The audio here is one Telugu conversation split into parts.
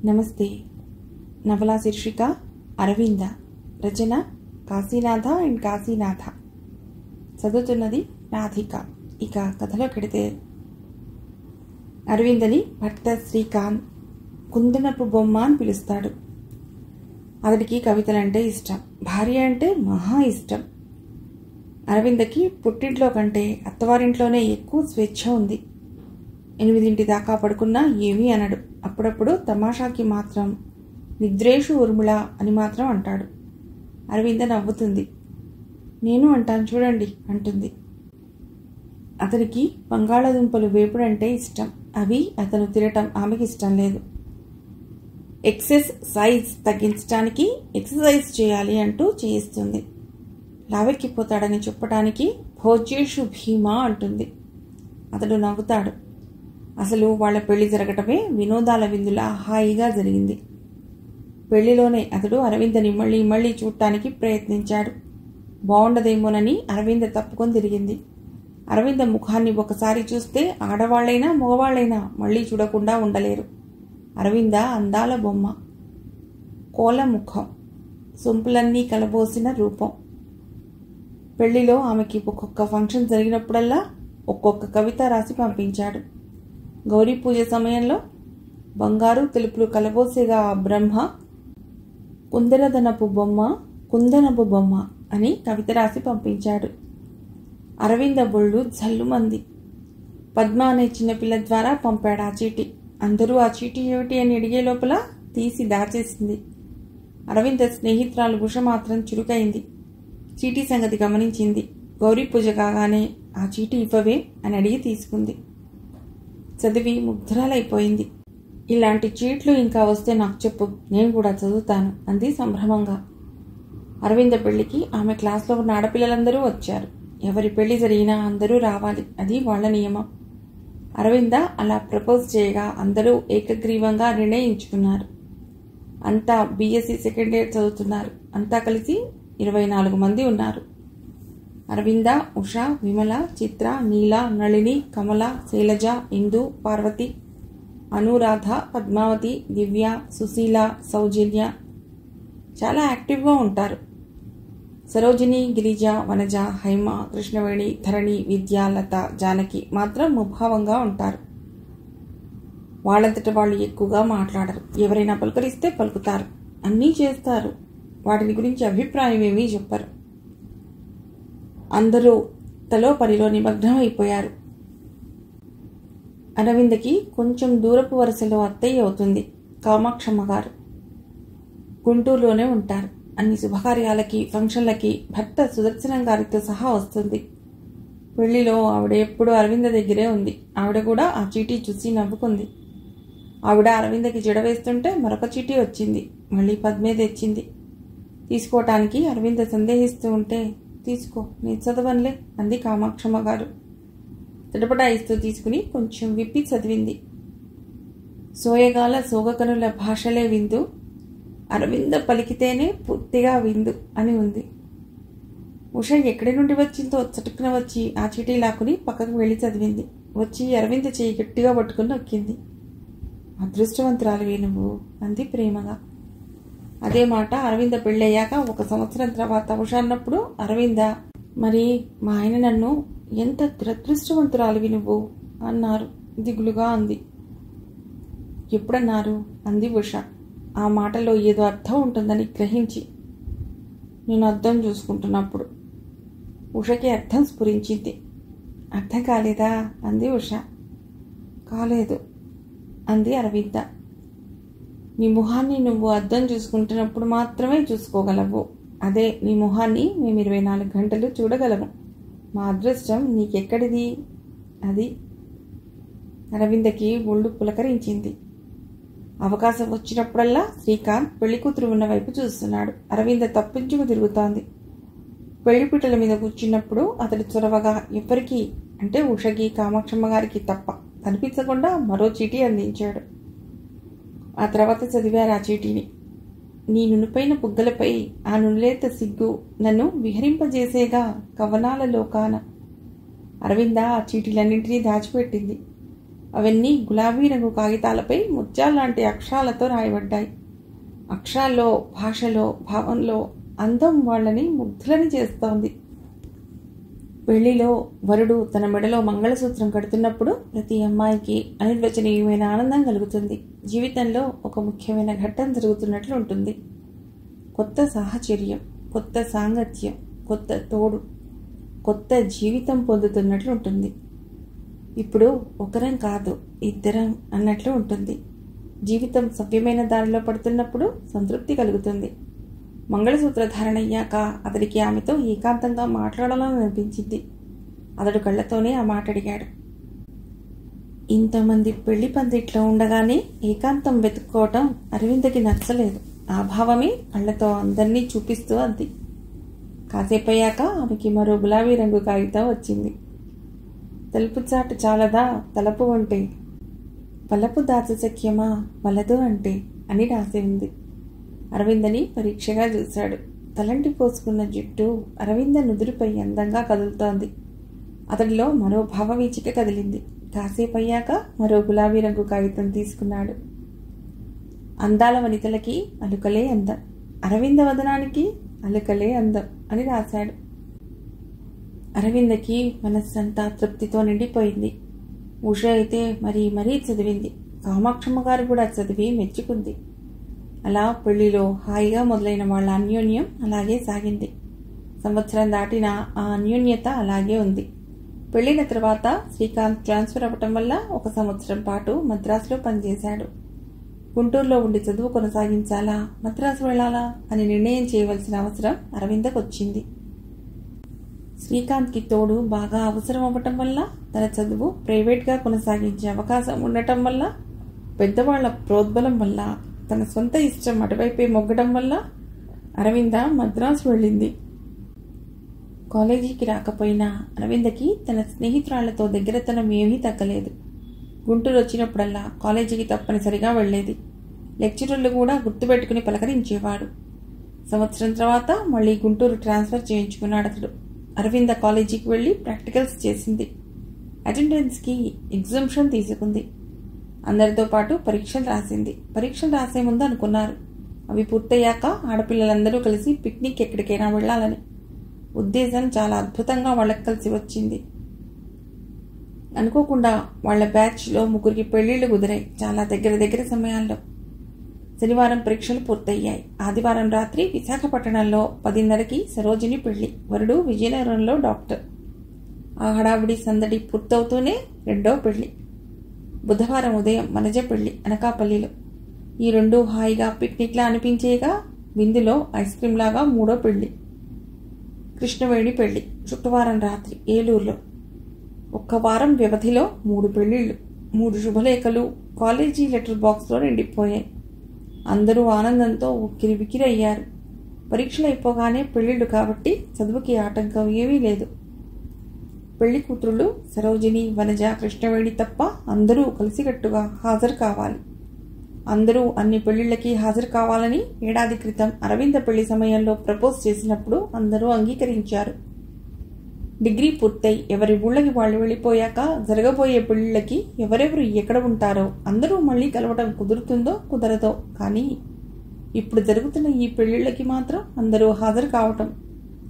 నమస్తే. నవలా శీర్షిక అరవింద, రచన కాశీనాథ అండ్ కాశీనాథ. చదువుతున్నది రాధిక. ఇక కథలోకెడితే, అరవిందని భర్త శ్రీకాంత్ కుందనపు బొమ్మ అని పిలుస్తాడు. అతడికి కవితలంటే ఇష్టం, భార్య అంటే మహా ఇష్టం. అరవిందకి పుట్టింట్లో కంటే అత్తవారింట్లోనే ఎక్కువ స్వేచ్ఛ ఉంది. 8 దాకా పడుకున్నా ఏమీ అనడు. అప్పుడప్పుడు తమాషాకి మాత్రం నిద్రేషు ఉర్మిళ అని మాత్రం అంటాడు. అరవింద నవ్వుతుంది. నేను అంటాను చూడండి అంటుంది. అతనికి బంగాళాదుంపలు వేపుడంటే ఇష్టం. అవి అతను తినటం ఆమెకి ఇష్టం లేదు. ఎక్సర్సైజ్ తగ్గించడానికి ఎక్సర్సైజ్ చేయాలి అంటూ చేయిస్తుంది. లావెక్కిపోతాడని చెప్పడానికి భోజ్యేషు భీమా అంటుంది. అతడు నవ్వుతాడు. అసలు వాళ్ల పెళ్లి జరగటమే వినోదాల విందులా హాయిగా జరిగింది. పెళ్లిలోనే అతడు అరవిందని మళ్ళీ మళ్ళీ చూడటానికి ప్రయత్నించాడు. బాగుండదేమోనని అరవింద తప్పుకొని తిరిగింది. అరవింద ముఖాన్ని ఒకసారి చూస్తే ఆడవాళ్లైనా మగవాళ్లైనా మళ్ళీ చూడకుండా ఉండలేరు. అరవింద అందాల బొమ్మ, కోల ముఖం, సొంపులన్నీ కలబోసిన రూపం. పెళ్లిలో ఆమెకి ఒక్కొక్క ఫంక్షన్ జరిగినప్పుడల్లా ఒక్కొక్క కవిత రాసి పంపించాడు. గౌరీ పూజ సమయంలో బంగారు తెలుపులు కలబోసేగా ఆ బ్రహ్మ కుందరదనపు బొమ్మ, కుందనపు బొమ్మ అని కవిత రాసి పంపించాడు. అరవింద బొళ్ళు జల్లుమంది. పద్మ అనే చిన్నపిల్ల ద్వారా పంపాడు ఆ చీటీ. అందరూ ఆ చీటీ ఏమిటి అని అడిగే లోపల తీసి దాచేసింది. అరవింద స్నేహితురాలు ఉష మాత్రం చురుకైంది. చీటీ సంగతి గమనించింది. గౌరీ పూజ కాగానే ఆ చీటీ ఇవ్వవే అని అడిగి తీసుకుంది. చదివి ముగ్ధురాలైపోయింది. ఇలాంటి చీట్లు ఇంకా వస్తే నాకు చెప్పు, నేను కూడా చదువుతాను అంది సంభ్రమంగా. అరవింద పెళ్లికి ఆమె క్లాస్లో ఉన్న ఆడపిల్లలందరూ వచ్చారు. ఎవరి పెళ్లి జరిగినా అందరూ రావాలి, అది వాళ్ల నియమం. అరవింద అలా ప్రపోజ్ చేయగా అందరూ ఏకగ్రీవంగా నిర్ణయించుకున్నారు. అంతా బీఎస్సీ సెకండ్ ఇయర్ చదువుతున్నారు. అంతా కలిసి 24 మంది ఉన్నారు. అరవింద, ఉష, విమల, చిత్ర, నీల, నళిని, కమల, శైలజ, ఇందు, పార్వతి, అనురాధ, పద్మావతి, దివ్య, సుశీల, సౌజన్య చాలా యాక్టివ్గా ఉంటారు. సరోజిని, గిరిజ, వనజ, హైమ, కృష్ణవేణి, ధరణి, విద్య, లత, జానకి మాత్రం ముభావంగా ఉంటారు. వాళ్ళంతట వాళ్ళు ఎక్కువగా మాట్లాడరు. ఎవరైనా పలుకరిస్తే పలుకుతారు, అన్నీ చేస్తారు. వాటిని గురించి అభిప్రాయం ఏమీ చెప్పరు. అందరూ తలో పనిలో నిమగ్నం అయిపోయారు. అరవిందకి కొంచెం దూరపు వరుసలో అత్తయ్య అవుతుంది కామాక్షమ్మ గారు. గుంటూరులోనే ఉంటారు. అన్ని శుభకార్యాలకి, ఫంక్షన్లకి భర్త సుదర్శనం గారితో సహా వస్తుంది. పెళ్లిలో ఆవిడ ఎప్పుడూ అరవింద దగ్గరే ఉంది. ఆవిడ కూడా ఆ చీటీ చూసి నవ్వుకుంది. ఆవిడ అరవిందకి జడ వేస్తుంటే మరొక చీటీ వచ్చింది. మళ్ళీ పద్మే తెచ్చింది. తీసుకోవటానికి అరవింద సందేహిస్తూ ఉంటే, తీసుకో, నేను చదవనులే అంది కామాక్షమ్మ గారు. తడపటాయిస్తూ తీసుకుని కొంచెం విప్పి చదివింది. సోయగాల సోగకనుల భాషలే విందు, అరవింద పలికితేనే పూర్తిగా విందు అని ఉంది. ఉష ఎక్కడి నుండి వచ్చిందో చటుక్కున వచ్చి ఆ చీటీ లాక్కుని పక్కకు వెళ్ళి చదివింది. వచ్చి అరవింద చేయి గట్టిగా పట్టుకుని నొక్కింది. అదృష్టవంతురాలివే నువ్వు అంది ప్రేమగా. అదే మాట అరవింద పెళ్ళయ్యాక 1 సంవత్సరం తర్వాత ఉష అన్నప్పుడు అరవింద, మరి మా ఆయన నన్ను ఎంత దురదృష్టవంతురాలివి నువ్వు అన్నారు దిగులుగా అంది. ఎప్పుడన్నారు అంది ఉష, ఆ మాటలో ఏదో అర్థం ఉంటుందని గ్రహించి. నేను అర్థం చూసుకుంటున్నప్పుడు. ఉషకి అర్థం స్ఫురించింది. అర్థం కాలేదా అంది ఉష. కాలేదు అంది అరవింద. నీ మొహాన్ని నువ్వు అద్దం చూసుకుంటున్నప్పుడు మాత్రమే చూసుకోగలవు. అదే నీ మొహాన్ని మేము 24 గంటలు చూడగలము. మా అదృష్టం నీకెక్కడిది అది. అరవిందకి ఒళ్ళు పులకరించింది. అవకాశం వచ్చినప్పుడల్లా శ్రీకాంత్ పెళ్లి కూతురు ఉన్న వైపు చూస్తున్నాడు. అరవింద తప్పించుకు తిరుగుతోంది. పెళ్లిపీటల మీద కూర్చున్నప్పుడు అతడు చొరవగా ఎవ్వరికీ అంటే ఉషకి, కామాక్షమ్మ గారికి తప్ప కనిపించకుండా మరో చీటీ అందించాడు. ఆ తర్వాత చదివారు ఆ చీటీని. నీ నునుపైన బుగ్గలపై ఆ నునులేత సిగ్గు నన్ను విహరింపజేసేగా కవనాల లోకాన. అరవింద ఆ చీటీలన్నింటినీ దాచిపెట్టింది. అవన్నీ గులాబీ రంగు కాగితాలపై ముత్యాల్లాంటి అక్షరాలతో రాయబడ్డాయి. అక్షరాల్లో, భాషలో, భావంలో అందం వాళ్ళని ముగ్ధులని చేస్తోంది. పెళ్లిలో వరుడు తన మెడలో మంగళసూత్రం కడుతున్నప్పుడు ప్రతి అమ్మాయికి అనిర్వచనీయమైన ఆనందం కలుగుతుంది. జీవితంలో ఒక ముఖ్యమైన ఘట్టం జరుగుతున్నట్లు ఉంటుంది. కొత్త సాహచర్యం, కొత్త సాంగత్యం, కొత్త తోడు, కొత్త జీవితం పొందుతున్నట్లు ఉంటుంది. ఇప్పుడు ఒకరం కాదు, ఇద్దరం అన్నట్లు ఉంటుంది. జీవితం సవ్యమైన దారిలో పడుతున్నప్పుడు సంతృప్తి కలుగుతుంది. మంగళసూత్ర ధారణ అయ్యాక అతడికి ఆమెతో ఏకాంతంగా మాట్లాడాలని అనిపించింది. అతడు కళ్ళతోనే ఆ మాట అడిగాడు. ఇంతమంది పెళ్లి పందిట్లో ఉండగానే ఏకాంతం వెతుక్కోవటం అరవిందకి నచ్చలేదు. ఆ భావమే కళ్ళతో అందరినీ చూపిస్తూ అంది. కాసేపయ్యాక ఆమెకి మరో గులాబీ రంగు కాగితం వచ్చింది. తలుపు చాటు చాలదా తలపు అంటే, వలపు దాచశక్యమా వలదు అంటే అని రాసి ఉంది. అరవిందని పరీక్షగా చూశాడు. తలంటి పోసుకున్న జుట్టు అరవింద నుదురుపై అందంగా కదులుతోంది. అతడిలో మరో భావవీచిక కదిలింది. కాసేపయ్యాక మరో గులాబీ రంగు కాగితం తీసుకున్నాడు. అందాల వనితలకి అలుకలే అందం, అరవింద వదనానికి అలుకలే అందం అని రాశాడు. అరవిందకి మనస్సంతా తృప్తితో నిండిపోయింది. ఉష అయితే మరీ చదివింది. కామాక్షమ్మ గారు కూడా చదివి మెచ్చుకుంది. అలా పెళ్లిలో హాయిగా మొదలైన వాళ్ళ అన్యోన్యం అలాగే సాగింది. సంవత్సరం దాటిన ఆ అన్యోన్యత అలాగే ఉంది. పెళ్లిన తర్వాత శ్రీకాంత్ ట్రాన్స్ఫర్ అవ్వటం వల్ల 1 సంవత్సరం పాటు మద్రాసులో పనిచేశాడు. గుంటూరులో ఉండి చదువు కొనసాగించాలా, మద్రాసు వెళ్లాలా అని నిర్ణయం చేయవలసిన అవసరం అరవిందకు వచ్చింది. శ్రీకాంత్కి తోడు బాగా అవసరం అవ్వటం వల్ల, తన చదువు ప్రైవేట్గా కొనసాగించే అవకాశం ఉండటం వల్ల, పెద్దవాళ్ల ప్రోద్బలం వల్ల, తన సొంత ఇష్టం అటువైపే మొగ్గడం వల్ల అరవింద మద్రాసు వెళ్ళింది. కాలేజీకి రాకపోయినా అరవిందకి తన స్నేహితురాళ్లతో దగ్గరతనం ఏమీ తగ్గలేదు. గుంటూరు వచ్చినప్పుడల్లా కాలేజీకి తప్పనిసరిగా వెళ్లేది. లెక్చరర్లు కూడా గుర్తుపెట్టుకుని పలకరించేవాడు. సంవత్సరం తర్వాత మళ్లీ గుంటూరు ట్రాన్స్ఫర్ చేయించుకున్నాడు అతడు. అరవింద కాలేజీకి వెళ్లి ప్రాక్టికల్స్ చేసింది. అటెండెన్స్కి ఎగ్జంప్షన్ తీసుకుంది. అందరితో పాటు పరీక్షలు రాసింది. పరీక్షలు రాసే ముందు అనుకున్నారు, అవి పూర్తయ్యాక ఆడపిల్లలందరూ కలిసి పిక్నిక్ ఎక్కడికైనా వెళ్లాలని. ఉద్దేశం చాలా అద్భుతంగా వాళ్ళకి కలిసి వచ్చింది. అనుకోకుండా వాళ్ల బ్యాచ్లో 3 పెళ్లిళ్లు కుదిరాయి. చాలా దగ్గర సమయాల్లో. శనివారం పరీక్షలు పూర్తయ్యాయి. ఆదివారం రాత్రి విశాఖపట్నంలో 10:30కి సరోజిని పెళ్లి. వరుడు విజయనగరంలో డాక్టర్. ఆ హడావిడి సందడి పూర్తవుతూనే 2వ పెళ్లి. బుధవారం ఉదయం మనజ పెళ్లి అనకాపల్లిలో. ఈ 2 హాయిగా పిక్నిక్లా అనిపించేగా విందులో ఐస్ క్రీమ్ లాగా 3వ పెళ్లి. కృష్ణవేణి పెళ్లి శుక్రవారం రాత్రి ఏలూరులో. 1 వారం వ్యవధిలో 3 పెళ్లిళ్లు, 3 శుభలేఖలు కాలేజీ లెటర్ బాక్స్లో నిండిపోయాయి. అందరూ ఆనందంతో ఉక్కిరిబిక్కిరి అయ్యారు. పరీక్షలు అయిపోగానే పెళ్లిళ్లు కాబట్టి చదువుకి ఆటంకం ఏమీ లేదు. పెళ్లి కూతురులు సరోజిని, వనజ, కృష్ణవేణి తప్ప అందరూ కలిసికట్టుగా హాజరు కావాలి. అందరూ అన్ని పెళ్లిళ్లకి హాజరు కావాలని ఏడాది క్రితం అరవింద పెళ్లి సమయంలో ప్రపోజ్ చేసినప్పుడు అందరూ అంగీకరించారు. డిగ్రీ పూర్తయి ఎవరి ఊళ్ళకి వాళ్ళు వెళ్ళిపోయాక జరగబోయే పెళ్లిళ్ళకి ఎవరెవరు ఎక్కడ ఉంటారో అందరూ మళ్ళీ కలవటం కుదురుతుందో కుదరదో, కానీ ఇప్పుడు జరుగుతున్న ఈ పెళ్లిళ్ళకి మాత్రం అందరూ హాజరు కావటం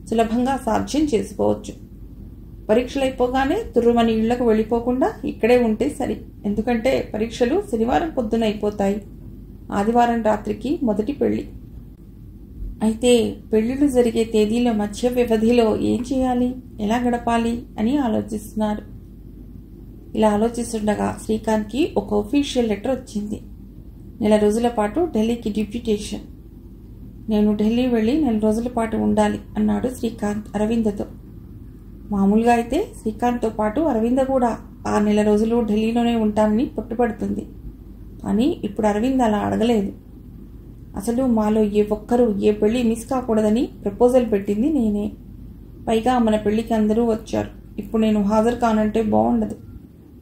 సులభంగా సాధ్యం చేసుకోవచ్చు. పరీక్షలైపోగానే తుర్రుమని ఇళ్లకు వెళ్ళిపోకుండా ఇక్కడే ఉంటే సరి. ఎందుకంటే పరీక్షలు శనివారం పొద్దున అయిపోతాయి. ఆదివారం రాత్రికి మొదటి పెళ్లి. అయితే పెళ్లిళ్ళు జరిగే తేదీల మధ్య వ్యవధిలో ఏం చేయాలి, ఎలా గడపాలి అని ఆలోచిస్తున్నారు. ఇలా ఆలోచిస్తుండగా శ్రీకాంత్కి ఒక ఒఫీషియల్ లెటర్ వచ్చింది. 4 రోజుల పాటు ఢిల్లీకి డిప్యూటేషన్. నేను ఢిల్లీ వెళ్ళి 4 రోజుల పాటు ఉండాలి అన్నాడు శ్రీకాంత్ అరవిందతో. మామూలుగా అయితే శ్రీకాంత్తో పాటు అరవింద కూడా ఆ 4 రోజులు ఢిల్లీలోనే ఉంటానని పట్టుపడుతుంది. కానీ ఇప్పుడు అరవింద్ అలా అడగలేదు. అసలు మాలో ఏ ఒక్కరూ ఏ పెళ్లి మిస్ కాకూడదని ప్రపోజల్ పెట్టింది నేనే. పైగా మన పెళ్లికి అందరూ వచ్చారు. ఇప్పుడు నేను హాజరు కానంటే బాగుండదు.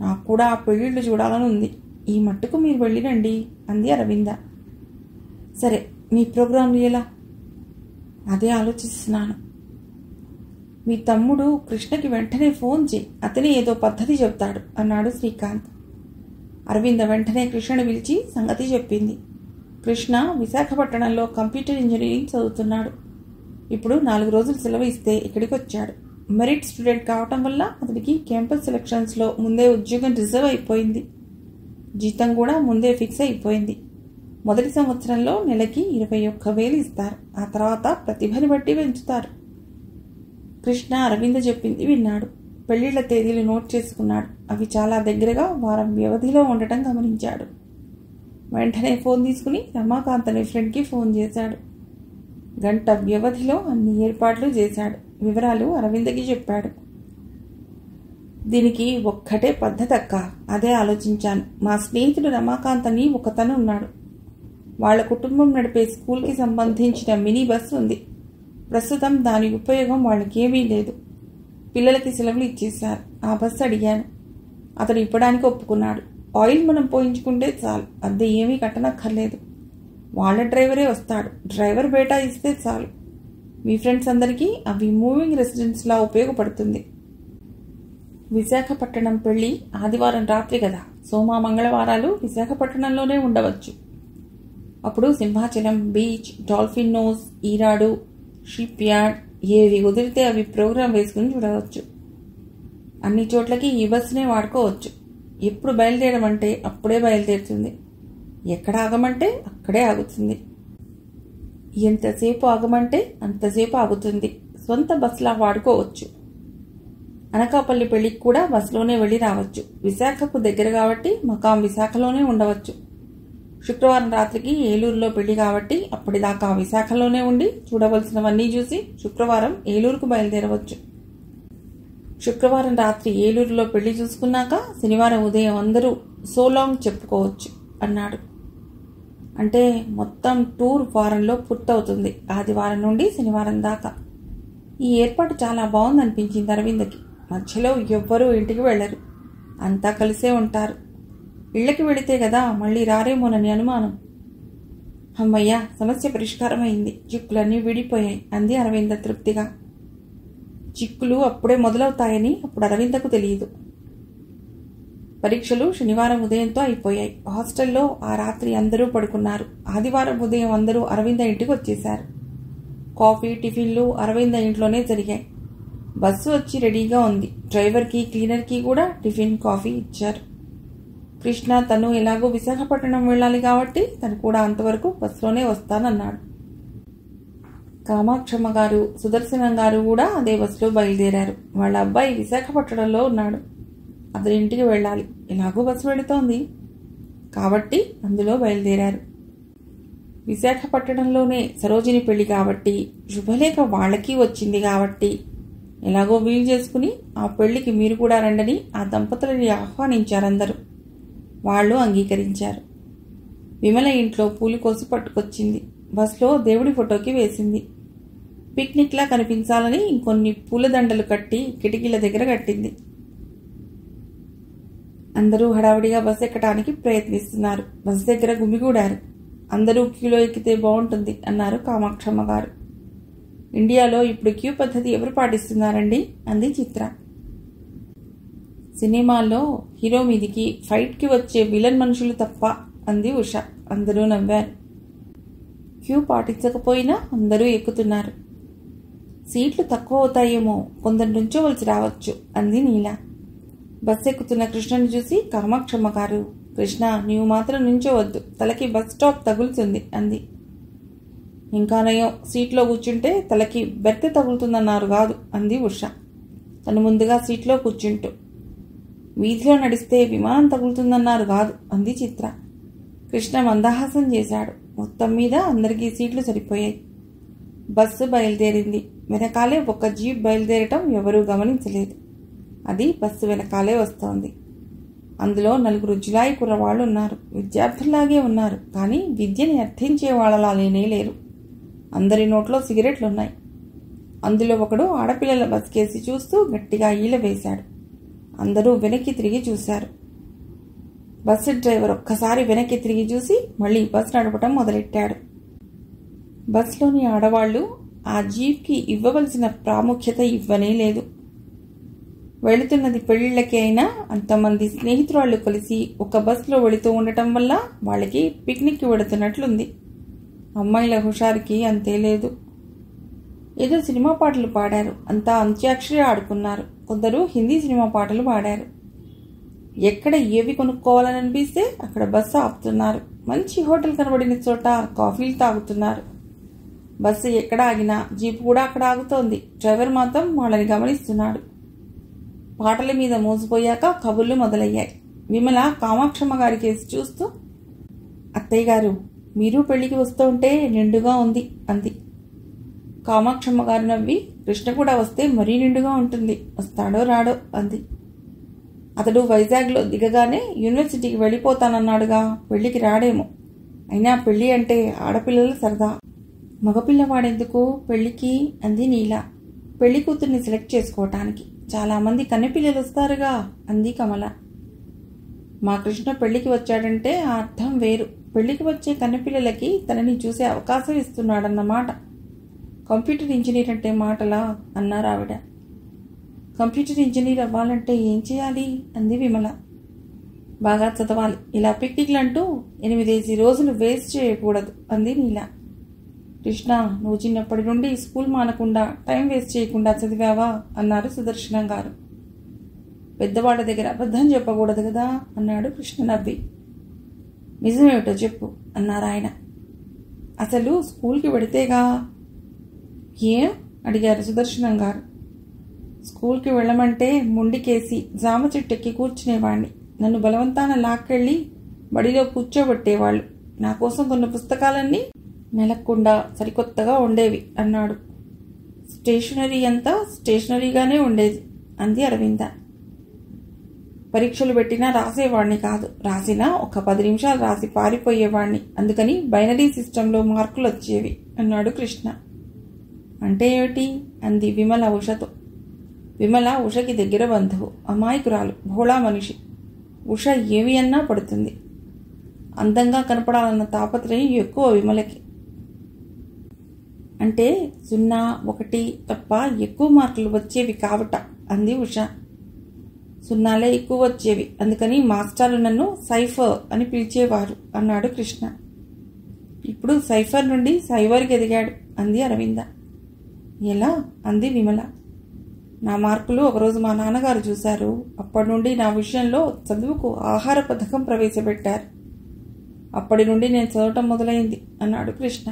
నాకు కూడా ఆ పెళ్లిళ్ళు చూడాలని ఉంది. ఈ మట్టుకు మీరు వెళ్ళిరండి అంది అరవింద. సరే, మీ ప్రోగ్రాంలు ఎలా? అదే ఆలోచిస్తున్నాను. మీ తమ్ముడు కృష్ణకి వెంటనే ఫోన్ చేయి, అతనే ఏదో పద్ధతి చెప్తాడు అన్నాడు శ్రీకాంత్. అరవింద వెంటనే కృష్ణను పిలిచి సంగతి చెప్పింది. కృష్ణ విశాఖపట్నంలో కంప్యూటర్ ఇంజనీరింగ్ చదువుతున్నాడు. ఇప్పుడు 4 రోజులు సెలవు ఇస్తే ఇక్కడికి వచ్చాడు. మెరిట్ స్టూడెంట్ కావటం వల్ల అతనికి క్యాంపస్ సెలక్షన్స్లో ముందే ఉద్యోగం రిజర్వ్ అయిపోయింది. జీతం కూడా ముందే ఫిక్స్ అయిపోయింది. మొదటి సంవత్సరంలో నెలకి 21,000 ఇస్తారు. ఆ తర్వాత ప్రతిభని బట్టి పెంచుతారు. కృష్ణ అరవింద చెప్పింది విన్నాడు. పెళ్లిళ్ల తేదీలు నోట్ చేసుకున్నాడు. అవి చాలా దగ్గరగా వారం వ్యవధిలో ఉండటం గమనించాడు. వెంటనే ఫోన్ తీసుకుని రమాకాంత్ అనే ఫ్రెండ్కి ఫోన్ చేశాడు. గంట వ్యవధిలో అన్ని ఏర్పాట్లు చేశాడు. వివరాలు అరవిందకి చెప్పాడు. దీనికి ఒక్కటే పద్ధతి అక్క, అదే ఆలోచించాను. మా స్నేహితుడు రమాకాంత్ అని ఒకతను ఉన్నాడు. వాళ్ళ కుటుంబం నడిపే స్కూల్కి సంబంధించిన మినీ బస్సు ఉంది. ప్రస్తుతం దాని ఉపయోగం వాళ్ళకేమీ లేదు. పిల్లలకి సెలవులు ఇచ్చేశారు. ఆ బస్సు అడిగాను. అతడు ఇవ్వడానికి ఒప్పుకున్నాడు. ఆయిల్ మనం పోయించుకుంటే చాలు, అద్దె ఏమీ కట్టనక్కర్లేదు. వాళ్ళ డ్రైవరే వస్తాడు. డ్రైవర్ బేటా ఇస్తే చాలు. మీ ఫ్రెండ్స్ అందరికీ అవి మూవింగ్ రెసిడెన్స్లా ఉపయోగపడుతుంది. విశాఖపట్నం పెళ్లి ఆదివారం రాత్రి కదా, సోమ మంగళవారాలు విశాఖపట్నంలోనే ఉండవచ్చు. అప్పుడు సింహాచలం బీచ్, డాల్ఫిన్ నోస్, ఈరాడు, షిప్ యార్డ్ ఏవి కుదిరితే అవి ప్రోగ్రాం వేసుకుని చూడవచ్చు. అన్ని చోట్లకి ఈ బస్సునే వాడుకోవచ్చు. ఎప్పుడు బయలుదేరమంటే అప్పుడే బయలుదేరుతుంది. ఎక్కడ ఆగమంటే అక్కడే ఆగుతుంది. ఎంతసేపు ఆగమంటే అంతసేపు ఆగుతుంది. సొంత బస్సులా వాడుకోవచ్చు. అనకాపల్లి పెళ్లికి కూడా బస్సులోనే వెళ్ళి రావచ్చు. విశాఖకు దగ్గర కాబట్టి మకాం విశాఖలోనే ఉండవచ్చు. శుక్రవారం రాత్రికి ఏలూరులో పెళ్లి కాబట్టి అప్పటిదాకా విశాఖలోనే ఉండి చూడవలసినవన్నీ చూసి శుక్రవారం ఏలూరుకు బయలుదేరవచ్చు. శుక్రవారం రాత్రి ఏలూరులో పెళ్లి చూసుకున్నాక శనివారం ఉదయం అందరూ సోలాంగ్ చెప్పుకోవచ్చు అన్నాడు. అంటే మొత్తం టూర్ వారంలో పూర్తవుతుంది, ఆదివారం నుండి శనివారం దాకా. ఈ ఏర్పాటు చాలా బాగుందనిపించింది అరవిందకి. మధ్యలో ఎవ్వరూ ఇంటికి వెళ్లరు, అంతా కలిసే ఉంటారు. ఇళ్లకి వెళితే కదా మళ్ళీ రారేమోనని అనుమానం. అమ్మయ్య, సమస్య పరిష్కారమైంది, చిక్కులన్నీ విడిపోయాయి అంది అరవింద తృప్తిగా. చిక్కులు అప్పుడే మొదలవుతాయని అప్పుడు అరవిందకు తెలియదు. పరీక్షలు శనివారం ఉదయంతో అయిపోయాయి. హాస్టల్లో ఆ రాత్రి అందరూ పడుకున్నారు. ఆదివారం ఉదయం అందరూ అరవింద ఇంటికి వచ్చేశారు. కాఫీ, టిఫిన్లు అరవింద ఇంట్లోనే జరిగాయి. బస్సు వచ్చి రెడీగా ఉంది. డ్రైవర్కి, క్లీనర్కి కూడా టిఫిన్, కాఫీ ఇచ్చారు. కృష్ణ తను ఎలాగో విశాఖపట్నం వెళ్ళాలి కాబట్టి తను కూడా అంతవరకు బస్సులోనే వస్తానన్నాడు. కామాక్షమ్మ గారు, సుదర్శనం గారు కూడా అదే బస్సులో బయలుదేరారు. వాళ్ళ అబ్బాయి విశాఖపట్నంలో ఉన్నాడు. అతని ఇంటికి వెళ్ళాలి. ఎలాగో బస్సు వెళుతోంది కాబట్టి అందులో బయలుదేరారు. విశాఖపట్నంలోనే సరోజిని పెళ్లి కాబట్టి, శుభలేఖ వాళ్ళకి వచ్చింది కాబట్టి ఎలాగో వీలు చేసుకుని ఆ పెళ్లికి మీరు కూడా రండని ఆ దంపతులని ఆహ్వానించారందరూ. వాళ్ళు అంగీకరించారు. విమల ఇంట్లో పూలు కోసి పట్టుకొచ్చింది. బస్లో దేవుడి ఫోటోకి వేసింది. పిక్నిక్లా కనిపించాలని ఇంకొన్ని పూలదండలు కట్టి కిటికీల దగ్గర కట్టింది. అందరూ హడావిడిగా బస్సు ఎక్కడానికి ప్రయత్నిస్తున్నారు. బస్సు దగ్గర గుమిగూడారు. అందరూ క్యూలో ఎక్కితే బాగుంటుంది అన్నారు కామాక్షమ్మ గారు. ఇండియాలో ఇప్పుడు క్యూ పద్ధతి ఎవరు పాటిస్తున్నారండి అంది చిత్ర. సినిమాల్లో హీరో మీదికి ఫైట్కి వచ్చే విలన్ మనుషులు తప్ప అంది ఉష. అందరూ నవ్వారు. క్యూ పాటించకపోయినా అందరూ ఎక్కుతున్నారు. సీట్లు తక్కువ అవుతాయేమో, కొందరు నుంచోవలసి రావచ్చు అంది నీల. బస్సు ఎక్కుతున్న కృష్ణను చూసి కామాక్షమ్మ గారు, కృష్ణ నీవు మాత్రం నుంచోవద్దు, తలకి బస్ స్టాప్ తగులుతుంది అంది. ఇంకా నయం, సీట్లో కూర్చుంటే తలకి బెర్తె తగులుతుందన్నారు కాదు అంది ఉష తను ముందుగా సీట్లో కూర్చుంటూ. వీధిలో నడిస్తే విమానం తగులుతుందన్నారు కాదు అంది చిత్ర. కృష్ణ మందహాసం చేశాడు. మొత్తం మీద అందరికీ సీట్లు సరిపోయాయి. బస్సు బయలుదేరింది. వెనకాలే ఒక జీప్ బయలుదేరటం ఎవరూ గమనించలేదు. అది బస్సు వెనకాలే వస్తోంది. అందులో 4 జులాయి కుర్రవాళ్ళు ఉన్నారు. విద్యార్థుల్లాగే ఉన్నారు, కానీ విద్యని అర్థించే వాళ్ళలా లేనే లేరు. అందరి నోట్లో సిగరెట్లున్నాయి. అందులో ఒకడు ఆడపిల్లల బస్ కేసి చూస్తూ గట్టిగా ఈల వేశాడు. అందరూ వెనక్కి తిరిగి చూశారు. బస్సు డ్రైవర్ ఒక్కసారి వెనక్కి తిరిగి చూసి మళ్ళీ బస్ నడపటం మొదలెట్టాడు. బస్లోని ఆడవాళ్లు ఆ జీప్కి ఇవ్వవలసిన ప్రాముఖ్యత ఇవ్వనే లేదు. వెళుతున్నది పెళ్లిళ్ళకి అయినా అంతమంది స్నేహితురాళ్ళు కలిసి ఒక బస్సులో వెళుతూ ఉండటం వల్ల వాళ్ళకి పిక్నిక్కి వెళుతున్నట్లుంది. అమ్మాయిల హుషారుకి అంతే లేదు. ఏదో సినిమా పాటలు పాడారు, అంతా అంత్యాక్షరి ఆడుకున్నారు. కొందరు హిందీ సినిమా పాటలు పాడారు. ఎక్కడ ఏవి కొనుక్కోవాలని అనిపిస్తే అక్కడ బస్సు ఆపుతున్నారు. మంచి హోటల్ కనబడిన చోట కాఫీలు తాగుతున్నారు. బస్సు ఎక్కడ ఆగినా జీపు కూడా అక్కడ ఆగుతోంది. డ్రైవర్ మాత్రం వాళ్ళని గమనిస్తున్నాడు. పాటల మీద మోసిపోయాక కబుర్లు మొదలయ్యాయి. విమల కామాక్షమ్మ గారి కేసు చూస్తూ, అత్తయ్య గారు, మీరు పెళ్లికి వస్తూ ఉంటే నిండుగా ఉంది అంది. కామాక్షమ్మ గారు నవ్వి, కృష్ణ కూడా వస్తే మరీ నిండుగా ఉంటుంది, వస్తాడో రాడో అంది. అతడు వైజాగ్లో దిగగానే యూనివర్సిటీకి వెళ్ళిపోతానన్నాడుగా, పెళ్లికి రాడేమో. అయినా పెళ్లి అంటే ఆడపిల్లల సరదా, మగపిల్లవాడెందుకు పెళ్లికి అంది నీల. పెళ్లి కూతుర్ని సెలెక్ట్ చేసుకోవటానికి చాలామంది కన్నెపిల్లలు వస్తారుగా అంది కమల. మా కృష్ణ పెళ్లికి వచ్చాడంటే ఆ అర్థం వేరు. పెళ్లికి వచ్చే కన్నెపిల్లలకి తనని చూసే అవకాశం ఇస్తున్నాడన్నమాట. కంప్యూటర్ ఇంజనీర్ అంటే మాటలా అన్నారు ఆవిడ. కంప్యూటర్ ఇంజనీర్ అవ్వాలంటే ఏం చేయాలి అంది విమల. బాగా చదవాలి. ఇలా పిక్నిక్లంటూ 8 రోజులు వేస్ట్ చేయకూడదు అంది నీల. కృష్ణ, నువ్వు చిన్నప్పటి నుండి స్కూల్ మానకుండా టైం వేస్ట్ చేయకుండా చదివావా అన్నారు సుదర్శనం గారు. పెద్దవాళ్ళ దగ్గర అబద్ధం చెప్పకూడదు కదా అన్నాడు కృష్ణ నవ్వి. నిజమేమిటో చెప్పు అన్నారు ఆయన. అసలు స్కూల్కి వెడితేగా. ఏం అడిగారు సుదర్శనం గారు. స్కూల్కి వెళ్ళమంటే మొండికేసి జామ చెట్టెక్కి కూర్చునేవాణ్ణి. నన్ను బలవంతాన లాక్కెళ్ళి బడిలో కూర్చోబెట్టేవాళ్ళు. నా కోసం కొన్న పుస్తకాలన్నీ నెలక్కుండా సరికొత్తగా ఉండేవి అన్నాడు. స్టేషనరీ అంతా స్టేషనరీగానే ఉండేది అంది అరవింద. పరీక్షలు పెట్టినా రాసేవాణ్ణి కాదు. రాసినా ఒక 10 నిమిషాలు రాసి పారిపోయేవాణ్ణి. అందుకని బైనరీ సిస్టంలో మార్కులు వచ్చేవి అన్నాడు కృష్ణ. అంటే ఏమిటి అంది విమల ఉషతో. విమల ఉషకి దగ్గర బంధువు, అమాయకురాలు, భోళా మనిషి. ఉష ఏమి అన్నా పడుతుంది. అందంగా కనపడాలన్న తాపత్రయం ఎక్కువ విమలకి. అంటే 0, 1 తప్ప ఎక్కువ మార్కులు వచ్చేవి కావట అంది ఉష. 0లే ఎక్కువ వచ్చేవి, అందుకని మాస్టారు నన్ను సైఫర్ అని పిలిచేవారు అన్నాడు కృష్ణ. ఇప్పుడు సైఫర్ నుండి సైవర్కి ఎదిగాడు అంది అరవింద. ఎలా అంది విమల. నా మార్కులు ఒకరోజు మా నాన్నగారు చూశారు. అప్పటి నుండి నా విషయంలో చదువుకు ఆహార పథకం ప్రవేశపెట్టారు. అప్పటి నుండి నేను చదవటం మొదలైంది అన్నాడు కృష్ణ.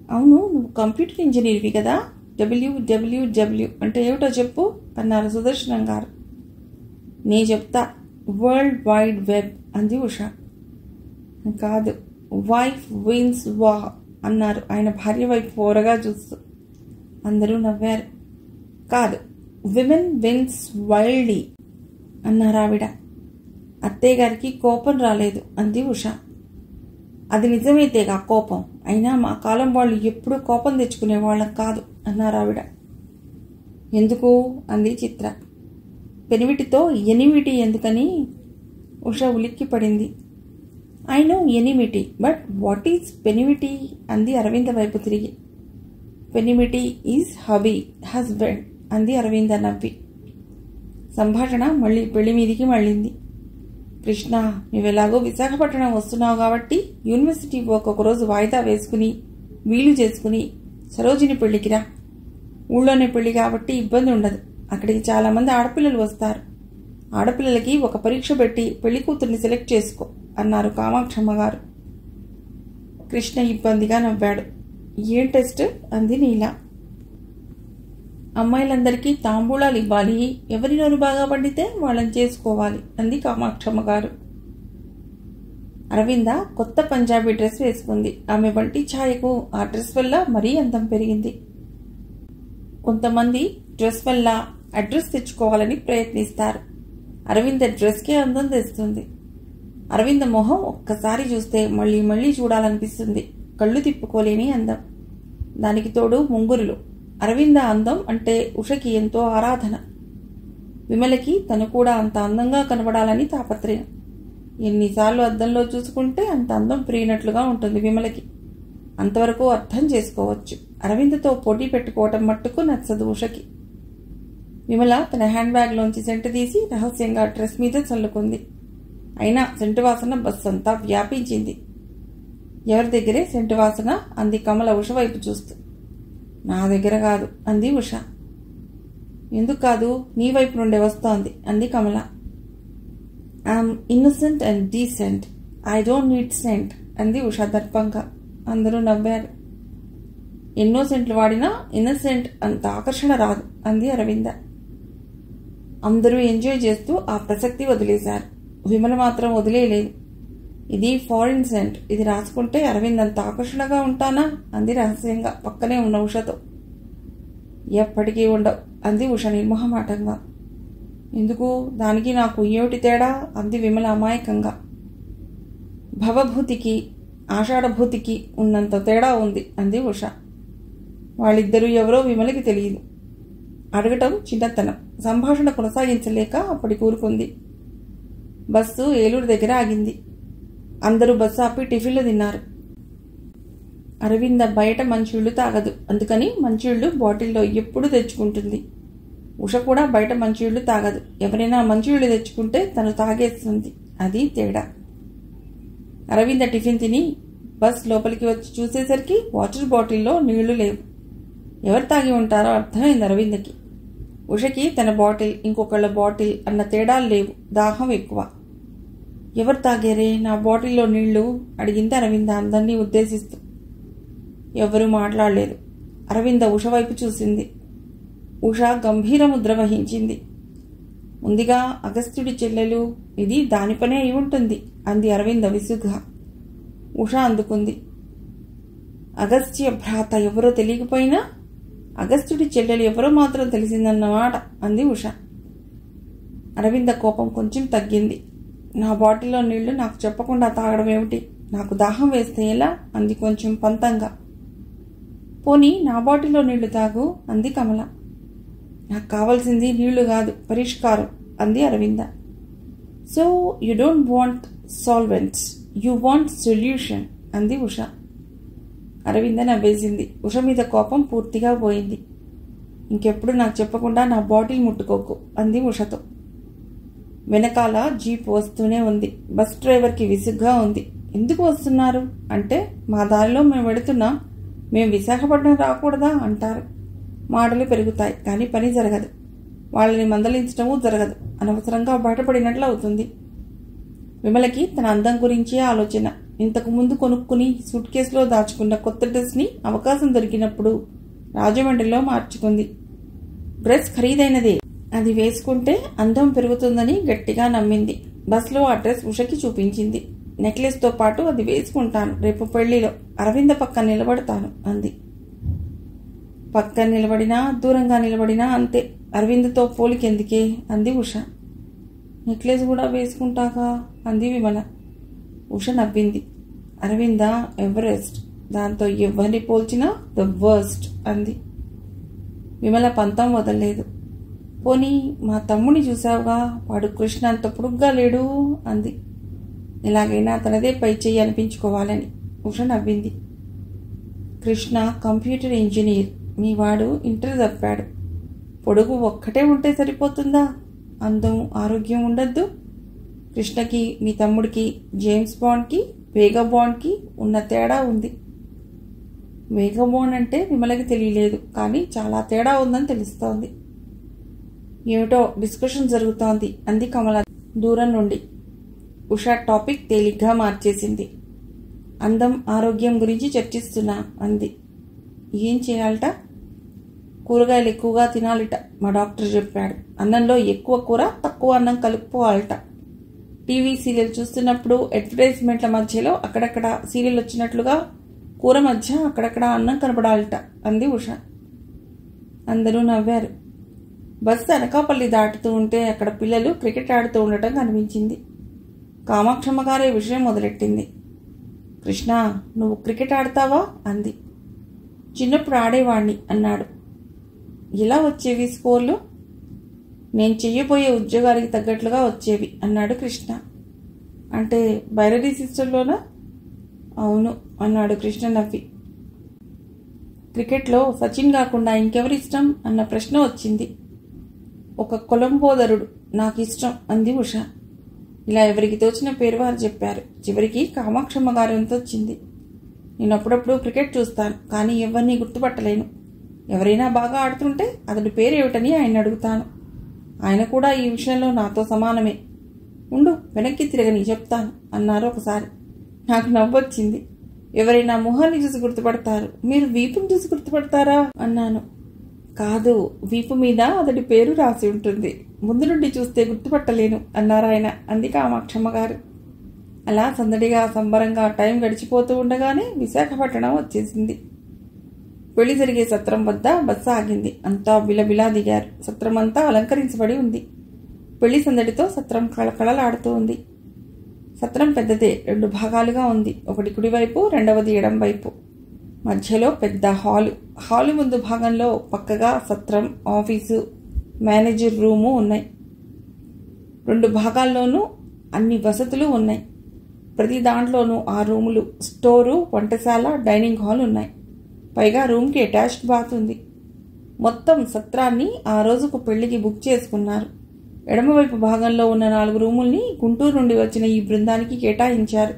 అవును, నువ్వు కంప్యూటర్ ఇంజనీర్వి కదా, WWW అంటే ఏమిటో చెప్పు అన్నారు సుదర్శనం గారు. నే చెప్తా, వరల్డ్ వైడ్ వెబ్ అంది ఉష. కాదు, వైఫ్ విన్స్ వా అన్నారు ఆయన భార్య వైపు ఓరగా చూస్తూ. అందరూ నవ్వారు. కాదు, విమెన్ విన్స్ వైల్డ్లీ అన్నారు ఆవిడ. అత్తయ్య గారికి కోపం రాలేదు అంది ఉష. అది నిజమైతేగా కోపం. అయినా మా కాలం వాళ్ళు ఎప్పుడూ కోపం తెచ్చుకునేవాళ్ళం కాదు అన్నారు ఆవిడ. ఎందుకు అంది చిత్ర. పెనిమిటితో ఎనిమిటి ఎందుకని ఉష ఉలిక్కి పడింది. I know enmity, but what is పెనిమిటి అంది అరవింద వైపు తిరిగి. పెనిమిటి ఈజ్ హబీ, హస్బెండ్ అంది అరవింద నవ్వి. సంభాషణ మళ్ళీ పెళ్లి మీదికి మళ్ళింది. కృష్ణ, నువ్వెలాగో విశాఖపట్నం వస్తున్నావు కాబట్టి యూనివర్సిటీ ఒక్కొక్క రోజు వాయిదా వేసుకుని వీలు చేసుకుని సరోజిని పెళ్లికి రా. ఊళ్ళోనే పెళ్లి కాబట్టి ఇబ్బంది ఉండదు. అక్కడికి చాలామంది ఆడపిల్లలు వస్తారు. ఆడపిల్లలకి ఒక పరీక్ష పెట్టి పెళ్లి కూతుర్ని సెలెక్ట్ చేసుకో అన్నారు కామాక్షమ్మ గారు. కృష్ణ ఇబ్బందిగా నవ్వాడు. ఏం టెస్ట్ అంది నీల. అమ్మాయిలందరికీ తాంబూలాలు ఇవ్వాలి. ఎవరి నోరు బాగా పండితే వాళ్ళని చేసుకోవాలి అంది కామాక్షమ్మ గారు. అరవింద కొత్త పంజాబీ డ్రెస్ వేసుకుంది. ఆమె వంటి ఛాయకు ఆ డ్రెస్ వల్ల మరీ అందం పెరిగింది. కొంతమంది డ్రెస్ వల్ల అడ్రస్ తెచ్చుకోవాలని ప్రయత్నిస్తారు. అరవింద డ్రెస్కే అందం తెస్తుంది. అరవింద మొహం ఒక్కసారి చూస్తే మళ్ళీ మళ్ళీ చూడాలనిపిస్తుంది. కళ్ళు తిప్పుకోలేని అందం. దానికి తోడు ముంగురులు. అరవింద అందం అంటే ఉషకి ఎంతో ఆరాధన. విమలకి తను కూడా అంత అందంగా కనబడాలని తాపత్రయం. ఎన్నిసార్లు అద్దంలో చూసుకుంటే అంత అందం ప్రియినట్లుగా ఉంటుంది విమలకి. అంతవరకు అర్థం చేసుకోవచ్చు. అరవిందతో పోటీ పెట్టుకోవటం మట్టుకు నచ్చదు ఉషకి. విమల తన హ్యాండ్ బ్యాగ్లోంచి సెంటు తీసి రహస్యంగా డ్రెస్ మీద చల్లుకుంది. అయినా సెంటు వాసన బస్సు అంతా వ్యాపించింది. ఎవరి దగ్గరే సెంటు వాసన అంది కమల ఉష వైపు చూస్తూ. నా దగ్గర కాదు అంది ఉష. ఎందుకు కాదు, నీ వైపు నుండే వస్తోంది అంది Kamala. I'm innocent and decent, I don't need scent అంది ఉష దర్పంగా. అందరూ నవ్వారు. ఎన్నో సెంట్లు వాడినా ఇన్నసెంట్ అంత ఆకర్షణ రాదు అంది అరవింద. అందరూ ఎంజాయ్ చేస్తూ ఆ ప్రసక్తి వదిలేశారు. విమల మాత్రం వదిలేయలేదు. ఇది ఫారిన్ సెంట్, ఇది రాసుకుంటే అరవింద్ అంత ఆకర్షణగా ఉంటానా అంది రహస్యంగా పక్కనే ఉన్న ఉషతో. ఎప్పటికీ ఉండవు అంది ఉష నిర్మోహమాటంగా. ఎందుకు, దానికి నాకు ఏమిటి తేడా అంది విమల అమాయకంగా. భవభూతికి ఆషాఢభూతికి ఉన్నంత తేడా ఉంది అంది ఉష. వాళ్ళిద్దరూ ఎవరో విమలకి తెలియదు. అడగటం చిన్నతనం. సంభాషణ కొనసాగించలేక అప్పటి కూరుకుంది. బస్సు ఏలూరు దగ్గర ఆగింది. అందరూ బస్సు ఆపి టిఫిన్లు తిన్నారు. అరవింద బయట మంచిళ్ళు తాగదు, అందుకని మంచిళ్ళు బాటిల్లో ఎప్పుడు తెచ్చుకుంటుంది. ఉష కూడా బయట మంచిళ్ళు తాగదు, ఎవరైనా మంచిళ్ళు తెచ్చుకుంటే తను తాగేస్తుంది. అది తేడా. అరవింద టిఫిన్ తిని బస్ లోపలికి వచ్చి చూసేసరికి వాటర్ బాటిల్లో నీళ్లు లేవు. ఎవరు తాగి ఉంటారో అర్థమైంది అరవిందకి. ఉషకి తన బాటిల్, ఇంకొకళ్ళ బాటిల్ అన్న తేడాలు లేవు, దాహం ఎక్కువ. ఎవరు తాగారే నా బాటిల్లో నీళ్లు అడిగింది అరవింద అందరినీ ఉద్దేశిస్తూ. ఎవరూ మాట్లాడలేదు. అరవింద ఉష వైపు చూసింది. ఉష గంభీర ముద్ర వహించింది. ముందుగా అగస్త్యుడి చెల్లెలు, ఇది దాని పనే అయి ఉంటుంది అంది అరవింద విసుగ్గా. ఉష అందుకుంది. అగస్త్య భ్రాత ఎవరో తెలియకపోయినా అగస్త్యుడి చెల్లెలు ఎవరో మాత్రం తెలిసిందన్నమాట అంది ఉష. అరవింద కోపం కొంచెం తగ్గింది. నా బాటిల్లో నీళ్లు నాకు చెప్పకుండా తాగడం ఏమిటి, నాకు దాహం వేస్తే ఎలా అంది కొంచెం పంతంగా. పోనీ నా బాటిల్లో నీళ్లు తాగు అంది కమల. నాకు కావాల్సింది నీళ్లు కాదు, పరిష్కారం అంది Aravinda. So you don't want solvents, you want solution అంది ఉష. అరవింద నవ్వేసింది. ఉష మీద కోపం పూర్తిగా పోయింది. ఇంకెప్పుడు నాకు చెప్పకుండా నా బాటిల్ ముట్టుకోకు అంది ఉషతో. వెనకాల జీప్ వస్తూనే ఉంది. బస్ డ్రైవర్కి విసుగ్గా ఉంది. ఎందుకు వస్తున్నారు అంటే, మా దారిలో మేము వెడుతున్నాం, మేము విశాఖపట్నం రాకూడదా అంటారు. మాటలు పెరుగుతాయి కానీ పని జరగదు. వాళ్ళని మందలించడమూ జరగదు. అనవసరంగా బయటపడినట్లు అవుతుంది. విమలకి తన అందం గురించే ఆలోచన. ఇంతకు ముందు కొనుక్కుని సూట్ కేసులో దాచుకున్న కొత్త డ్రెస్ని అవకాశం దొరికినప్పుడు రాజమండ్రిలో మార్చుకుంది. డ్రెస్ ఖరీదైనదే, అది వేసుకుంటే అందం పెరుగుతుందని గట్టిగా నమ్మింది. బస్లో ఆ డ్రెస్ ఉషకి చూపించింది. నెక్లెస్తో పాటు అది వేసుకుంటాను, రేపు పెళ్లిలో అరవింద పక్కన నిలబడతాను అంది. పక్కన నిలబడినా దూరంగా నిలబడినా అంతే, అరవిందతో పోలికెందుకే అంది ఉష. నెక్లెస్ కూడా వేసుకుంటాగా అంది విమల. ఉష నవ్వింది. అరవింద ఎవరెస్ట్, దాంతో ఎవరిని పోల్చినా ద వర్స్ట్ అంది. విమల పంతం వదలలేదు. పోనీ మా తమ్ముని చూసావుగా, వాడు కృష్ణ అంత పొడుగ్గా లేడు అంది. ఎలాగైనా తనదే పై చెయ్యి అనిపించుకోవాలని. ఉష నవ్వింది. కృష్ణ కంప్యూటర్ ఇంజనీర్, మీ వాడు ఇంటర్ తప్పాడు. పొడుగు ఒక్కటే ఉంటే సరిపోతుందా, అందం ఆరోగ్యం ఉండద్దు? కృష్ణకి మీ తమ్ముడికి జేమ్స్ బాండ్కి వేగబాండ్కి ఉన్న తేడా ఉంది. వేగబాండ్ అంటే విమలకి తెలియలేదు, కానీ చాలా తేడా ఉందని తెలుస్తోంది. ఏమిటో డిస్కషన్ జరుగుతోంది అంది కమల దూరం నుండి. ఉష టాపిక్ తేలిగ్గా మార్చేసింది. అందం ఆరోగ్యం గురించి చర్చిస్తున్నా అంది. ఏం చేయాలట? కూరగాయలు ఎక్కువగా తినాలిట, మా డాక్టర్ చెప్పాడు. అన్నంలో ఎక్కువ కూర తక్కువ అన్నం కలుపుకోవాలట. టీవీ సీరియల్ చూస్తున్నప్పుడు అడ్వర్టైజ్మెంట్ల మధ్యలో అక్కడక్కడ సీరియల్ వచ్చినట్లుగా కూర మధ్య అక్కడక్కడ అన్నం కనపడాలట అంది ఉష. అందరూ నవ్వారు. బస్సు అనకాపల్లి దాటుతూ ఉంటే అక్కడ పిల్లలు క్రికెట్ ఆడుతూ ఉండటం కనిపించింది. కామాక్షమ్మ గారే విషయం మొదలెట్టింది. కృష్ణ, నువ్వు క్రికెట్ ఆడతావా అంది. చిన్నప్పుడు ఆడేవాణ్ణి అన్నాడు. ఎలా వచ్చేవి స్కోర్లు? నేను చెయ్యబోయే ఉద్యోగానికి తగ్గట్లుగా వచ్చేవి అన్నాడు కృష్ణ. అంటే బైనరీ సిస్టంలోనా? అవును అన్నాడు కృష్ణ నవ్వి. క్రికెట్లో సచిన్ కాకుండా ఇంకెవరిష్టం అన్న ప్రశ్న వచ్చింది. ఒక కొలంబోదరుడు నాకిష్టం అంది ఉష. ఇలా ఎవరికి తోచిన పేరు వారు చెప్పారు. చివరికి కామాక్షమ్మ గారు ఎంత వచ్చింది. నేను అప్పుడప్పుడు క్రికెట్ చూస్తాను, కానీ ఎవరిని గుర్తుపట్టలేను. ఎవరైనా బాగా ఆడుతుంటే అతడి పేరేమిటని ఆయన అడుగుతాను. ఆయన కూడా ఈ విషయంలో నాతో సమానమే. ఉండు, వెనక్కి తిరగని చెప్తాను అన్నారు ఒకసారి. నాకు నవ్వొచ్చింది. ఎవరైనా మొహాన్ని చూసి గుర్తుపడతారు, మీరు వీపుని చూసి గుర్తుపడతారా అన్నాను. కాదు, వీపు మీద అతడి పేరు రాసి ఉంటుంది, ముందు నుండి చూస్తే గుర్తుపట్టలేను అన్నారాయన అంది కామాక్షమ్మ గారు. అలా సందడిగా సంబరంగా టైం గడిచిపోతూ ఉండగానే విశాఖపట్నం వచ్చేసింది. పెళ్లి జరిగే సత్రం వద్ద బస్సు ఆగింది. అంతా బిలబిలా దిగారు. సత్రం అంతా అలంకరించబడి ఉంది. పెళ్లి సందడితో సత్రం కళకళలాడుతూ ఉంది. సత్రం పెద్దదే, 2 భాగాలుగా ఉంది. ఒకటి కుడివైపు, రెండవది ఎడం వైపు. మధ్యలో పెద్ద హాలు ముందు భాగంలో పక్కగా సత్రం, ఆఫీసు, మేనేజర్ రూము ఉన్నాయి. 2 భాగాల్లోనూ అన్ని వసతులు ఉన్నాయి. ప్రతి దాంట్లోనూ 6 రూములు, స్టోరు, వంటశాల, డైనింగ్ హాల్ ఉన్నాయి. పైగా రూమ్కి అటాచ్డ్ బాత్ ఉంది. మొత్తం సత్రాన్ని ఆ రోజుకు పెళ్లికి బుక్ చేసుకున్నారు. ఎడమవైపు భాగంలో ఉన్న 4 రూముల్ని గుంటూరు నుండి వచ్చిన ఈ బృందానికి కేటాయించారు.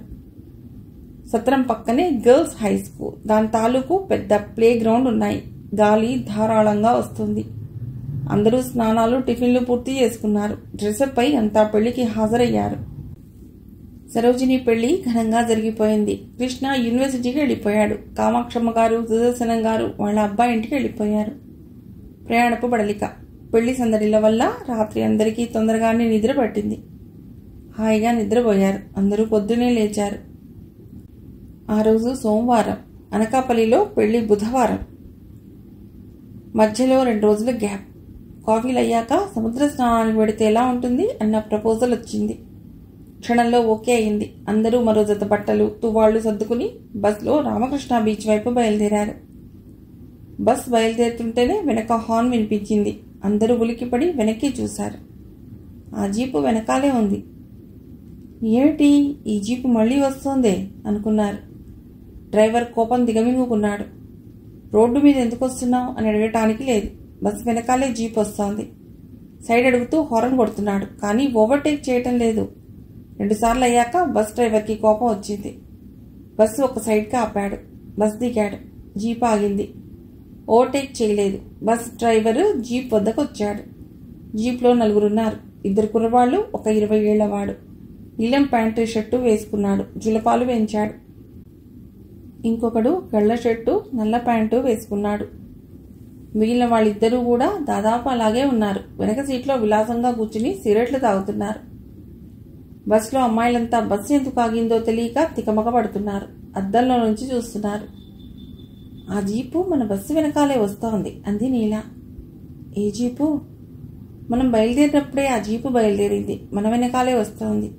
సత్రం పక్కనే గర్ల్స్ హై స్కూల్, దాని తాలూకు పెద్ద ప్లే గ్రౌండ్ ఉన్నాయి. గాలి ధారాళంగా వస్తుంది. అందరూ స్నానాలు, టిఫిన్లు పూర్తి చేసుకున్నారు. డ్రెస్అప్ అయి అంతా పెళ్లికి హాజరయ్యారు. సరోజిని పెళ్లి ఘనంగా జరిగిపోయింది. కృష్ణ యూనివర్సిటీకి వెళ్ళిపోయాడు. కామాక్షమ్మ గారు, సుదర్శనం గారు వాళ్ళ అబ్బాయి ఇంటికి వెళ్ళిపోయారు. ప్రయాణపు బడలిక. పెళ్లి సందడిల వల్ల రాత్రి అందరికీ తొందరగానే నిద్ర పట్టింది. హాయిగా నిద్రపోయారు. అందరూ పొద్దునే లేచారు. ఆ రోజు సోమవారం. అనకాపల్లిలో పెళ్లి బుధవారం. మధ్యలో 2 రోజుల గ్యాప్. కాఫీలు అయ్యాక సముద్ర స్నానానికి పెడితే ఎలా ఉంటుంది అన్న ప్రపోజల్ వచ్చింది. క్షణంలో ఓకే అయింది. అందరూ మరో జత బట్టలు, తువ్వాళ్లు సర్దుకుని బస్లో రామకృష్ణ బీచ్ వైపు బయలుదేరారు. బస్ బయలుదేరుతుంటేనే వెనక హార్న్ వినిపించింది. అందరూ ఉలికిపడి వెనక్కి చూశారు. ఆ జీపు వెనకాలే ఉంది. ఏమిటి, ఈ జీపు మళ్లీ వస్తోందే అనుకున్నారు. డ్రైవర్ కోపం దిగమింగుకున్నాడు. రోడ్డు మీద ఎందుకు వస్తున్నావు అని అడగటానికి లేదు. బస్ వెనకాలే జీప్ వస్తోంది. సైడ్ అడుగుతూ హారన్ కొడుతున్నాడు, కానీ ఓవర్టేక్ చేయటం లేదు. 2 సార్లు అయ్యాక బస్ డ్రైవర్కి కోపం వచ్చింది. బస్సు ఒక సైడ్కి ఆపాడు. బస్ దిగాడు. జీప్ ఆగింది. ఓవర్టేక్ చేయలేదు. బస్ డ్రైవర్ జీప్ వద్దకు వచ్చాడు. జీప్లో 4 ఉన్నారు. 2 కుర్రవాళ్లు, ఒక 20 ఏళ్లవాడు. నీలం ప్యాంటు షర్టు వేసుకున్నాడు. జులపాలు వేయించాడు. ఇంకొకడు గళ్ళ షర్టు, నల్ల ప్యాంటు వేసుకున్నాడు. మిగిలిన వాళ్ళిద్దరూ కూడా దాదాపు అలాగే ఉన్నారు. వెనక సీట్లో విలాసంగా కూర్చుని సిగరెట్లు తాగుతున్నారు. బస్సులో అమ్మాయిలంతా బస్సు ఎందుకు ఆగిందో తెలియక తికమక పడుతున్నారు. అద్దంలో నుంచి చూస్తున్నారు. ఆ జీపు మన బస్సు వెనకాలే వస్తోంది అంది నీల. ఏ జీపు? మనం బయలుదేరినప్పుడే ఆ జీపు బయలుదేరింది. మన వెనకాలే వస్తోంది.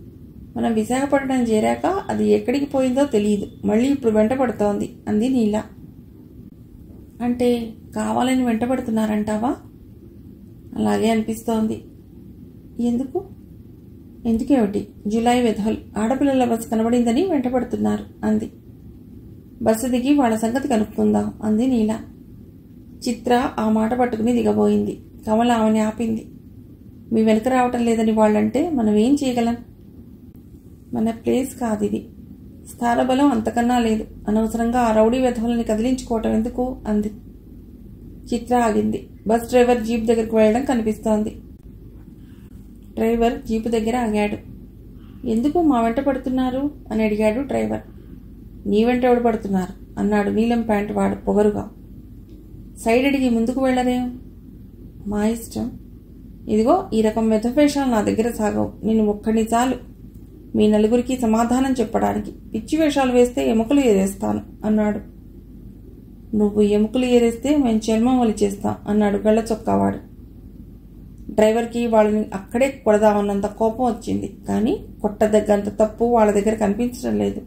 మనం విశాఖపట్నం చేరాక అది ఎక్కడికి పోయిందో తెలియదు. మళ్ళీ ఇప్పుడు వెంటపడుతోంది అంది నీల. అంటే కావాలని వెంటపడుతున్నారంటావా? అలాగే అనిపిస్తోంది. ఎందుకు? ఎందుకేమిటి? జులై వెధల్ ఆడపిల్లల బస్సు కనబడిందని వెంటపడుతున్నారు అంది. బస్సు దిగి వాళ్ళ సంగతి కనుక్కుందాం అంది నీల. చిత్ర ఆ మాట పట్టుకుని దిగబోయింది. కమల ఆమెని ఆపింది. మీ వెనక రావటం లేదని వాళ్ళంటే మనం ఏం చేయగలం? మన ప్లేస్ కాదిది. స్థానబలం అంతకన్నా లేదు. అనవసరంగా ఆ రౌడీ వెధవులని కదిలించుకోవటం ఎందుకు అంది. చిత్ర ఆగింది. బస్ డ్రైవర్ జీప్ దగ్గరకు వెళ్ళడం కనిపిస్తోంది. డ్రైవర్ జీపు దగ్గర ఆగాడు. ఎందుకు మా వెంట పడుతున్నారు అని అడిగాడు డ్రైవర్. నీ వెంట ఎవడు పడుతున్నారు అన్నాడు నీలం ప్యాంటు వాడు పొగరుగా. సైడ్ అడిగి ముందుకు వెళ్ళరేం? మా ఇష్టం. ఇదిగో ఈ రకం వెధవేషాలు నా దగ్గర సాగవు. నేను ఒక్కడిని చాలు మీ 4గురికి సమాధానం చెప్పడానికి. పిచ్చి వేషాలు వేస్తే ఎముకలు ఏరేస్తాను అన్నాడు. నువ్వు ఎముకలు ఏరేస్తే మేము చర్మం వలిచేస్తాం అన్నాడు గళ్ళ చొక్కావాడు. డ్రైవర్కి వాళ్ళని అక్కడే కొడదామన్నంత కోపం వచ్చింది. కానీ కొట్టదగ్గంత తప్పు వాళ్ళ దగ్గర కనిపించడం లేదు.